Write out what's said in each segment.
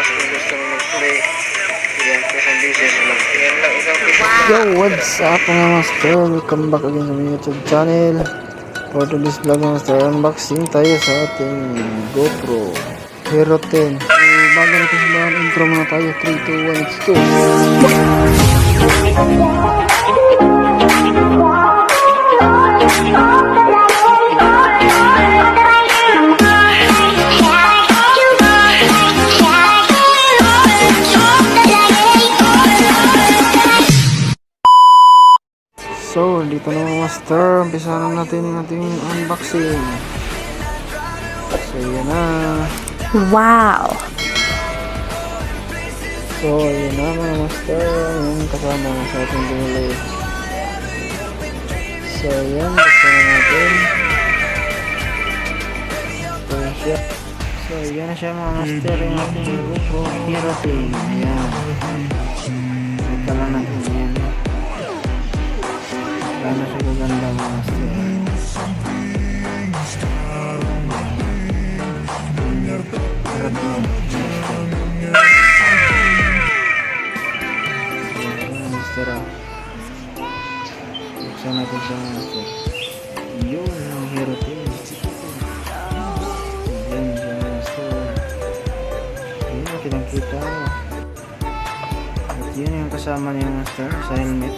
taas kung gusto mo mag-play. Yan, isang beses lang. Yan lang, isang beses lang. Yo, what's up mga master? Welcome back again sa my YouTube channel. For today's vlog mga master, unboxing tayo sa ating GoPro Hero 10. So, bago natin sila, intro muna tayo. 3, 2, 1, let's go! So, dito na mga master. Umpisa na natin yung ating unboxing. So, yan na. Wow! So, yan na mga master. Yung kasama sa ating binili. So, yan. Gusto na natin. So, yan siya. So, yan na siya mga master. Yung ating GoPro Hero 10. Ayan. Ito lang natin yan. Gano'n siya gaganda mga master. Harap mo. Ayan master ah. Buksan natin siya mga master. Yun ang Hero 10. Ayan siya mga master. Ayan ang kinakita mo. At yun yung kasama niya master sa helmet.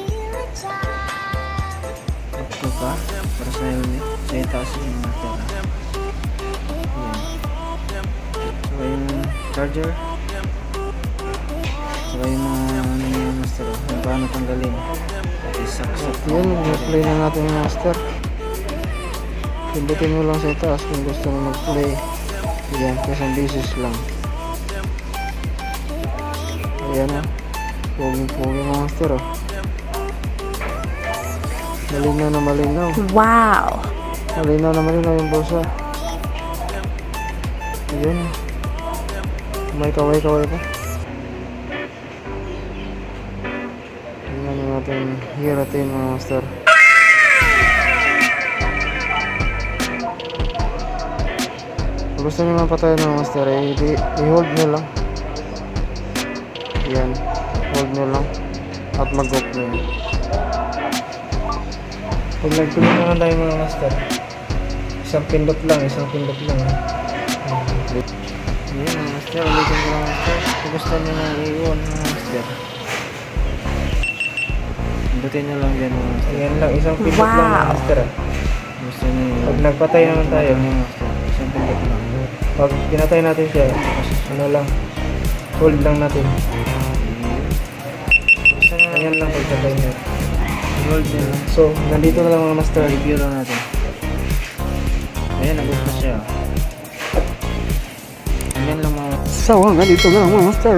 Ito pa para sa helmet sa itaas yung master. Ayan. So yung charger. So yung mga ano yung master kung paano tanggalin. Isaksak yun, i-play na natin yung master. Pindutin mo lang sa itaas kung gusto mo mag-play. Ayan, isang beses lang. Ayan na. Pogi-pogi mga master oh. Malinaw na malinaw. Wow! Malinaw na malinaw yung bulsa. Ayun. May kaway-kaway pa. Tingnan natin Hero 10 mga master. Kung gusto nyo mapatayin mga master, i-hold nyo lang. Yan. Hold nyo lang. At mag-off nyo. Pag nagtuloy naman tayo mga master, isang pindot lang. Ayan mga master, ulitin ko mga master. Kung gusto nyo na i-on mga master, pindutin nyo lang dyan mga master. Ayan lang, isang pindot lang mga master. Gusto nyo pag nagpatay naman tayo mga master, isang pindot lang. Pag pinatay natin siya, ano lang, hold lang natin. Ayan lang pagpatay nyo. Hold nyo lang. So, nandito na lang mga master. Review lang natin. Ayan, nag-off na siya. Ayan lang mga... So, nandito na lang mga master.